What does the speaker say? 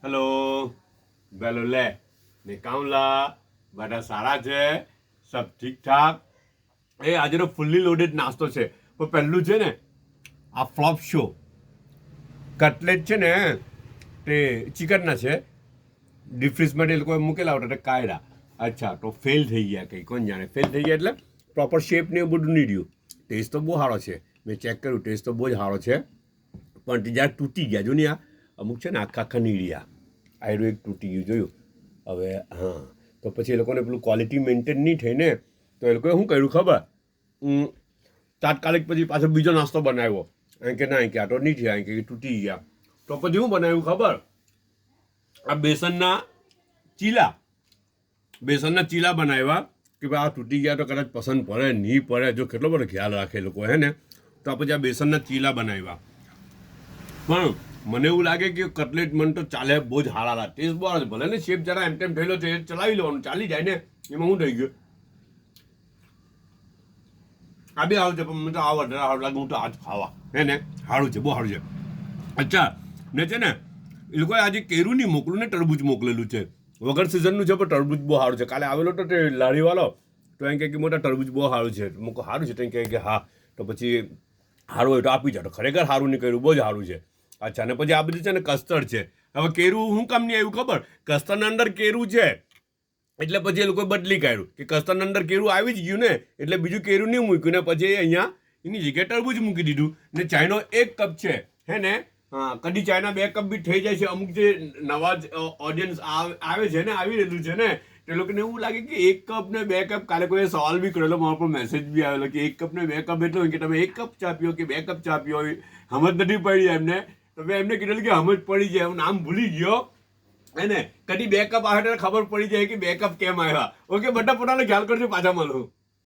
hello bellow લે ને કામલા બધા સારા છે સબ ઠીક ઠાક એ આજનો ફૂલ્લી લોડેડ નાસ્તો છે પણ પહેલું છે ને આ ફ્લોપ શો કટલેટ છે ને તે ચિકનના છે ડીપ ફ્રીઝમાં એ લોકોએ મૂકેલા હતા એટલે કાઢ્યા અચ્છા તો ફેલ થઈ ગયા કંઈ કોણ જાણે ફેલ થઈ ગયા એટલે પ્રોપર શેપ ને એવું બધું નહીં રહ્યું ટેસ્ટ તો બહુ સારો છે મેં ચેક કર્યું ટેસ્ટ તો બહુ જ સારો છે પણ જ્યારે તૂટી ગયા જો ને આ અમુક છે ને આખા નીડિયા આયરું એક તૂટી ગયું જોયું હવે હા તો પછી એ લોકોને પેલું ક્વોલિટી મેન્ટેન નહીં થઈ ને તો એ લોકોએ શું કર્યું ખબર તાત્કાલિક પછી પાછો બીજો નાસ્તો બનાવ્યો એમ કે ના કે આ તો નહીં થયા એમ કે તૂટી ગયા તો પછી શું બનાવ્યું ખબર આ બેસનના ચીલા બનાવ્યા કે ભાઈ આ તૂટી ગયા તો કદાચ પસંદ પડે નહીં પડે જો કેટલો બધો ખ્યાલ રાખે લોકો હે ને તો પછી આ બેસનના ચીલા બનાવ્યા પણ મને એવું લાગે કે કટલેટ મન તો ચાલે બહુ જ હારા ટેસ્ટ બહુ સારો છે ભલે ને શેપ જરા એમ તેમ થયેલો છે ચલાવી લેવાનું ચાલી જાય ને એમાં શું થઈ ગયું આ બી સારું છે પણ મને તો આ વધારે સારું લાગે હું તો આજ ખાવા હે ને સારું છે બહુ સારું છે અચ્છા ને છે ને એ લોકોએ આજે કેરું નહીં મોકલું ને તરબૂચ મોકલેલું છે વગર સિઝનનું છે પણ તરબૂચ બહુ સારું છે કાલે આવેલો તો તે લારીવાળો તો એમ કે મોટા તરબૂચ બહુ સારું છે મૂકો સારું છે તો એમ કહે કે હા તો પછી સારું હોય તો આપી જાય તો ખરેખર સારું નહીં કર્યું બહુ જ સારું છે અચ્છા ને પછી આ બધી છે ને કસ્ટર્ડ છે હવે કેરું શું કામ નહીં આવ્યું ખબર કસ્ટર્ડના અંદર કેરું છે એટલે પછી એ લોકોએ બદલી કાઢ્યું કે કસ્ટર્ડના અંદર કેરું આવી જ ગયું ને એટલે બીજું કેરું નહીં મૂક્યું ને પછી અહીંયા એની જગ્યાએ ટરબૂચ મૂકી દીધું ને ચાયનો 1 કપ છે હે ને હા કદી ચાયના 2 કપ બી થઈ જાય છે અમુક જે નવા ઓડિયન્સ આવે છે ને આવી રહેલું છે ને તે લોકોને એવું લાગે કે 1 કપ ને 2 કપ કાલે કોઈ સવાલ બી કરેલો મારા પર મેસેજ બી આવેલો કે 1 કપ ને 2 કપ એટલે કે તમે 1 કપ ચા પીઓ કે 2 કપ ચા પીઓ સમજ નથી પડી એમને તો મેં એમને કીધેલું કે સમજ પડી જાય નામ ભૂલી ગયો હે ને કદી 2 કપ આવે તો ખબર પડી જાય કે 2 કપ કેમ આવ્યા ઓકે બધા પોતાનો ખ્યાલ કરજો પાછા મળું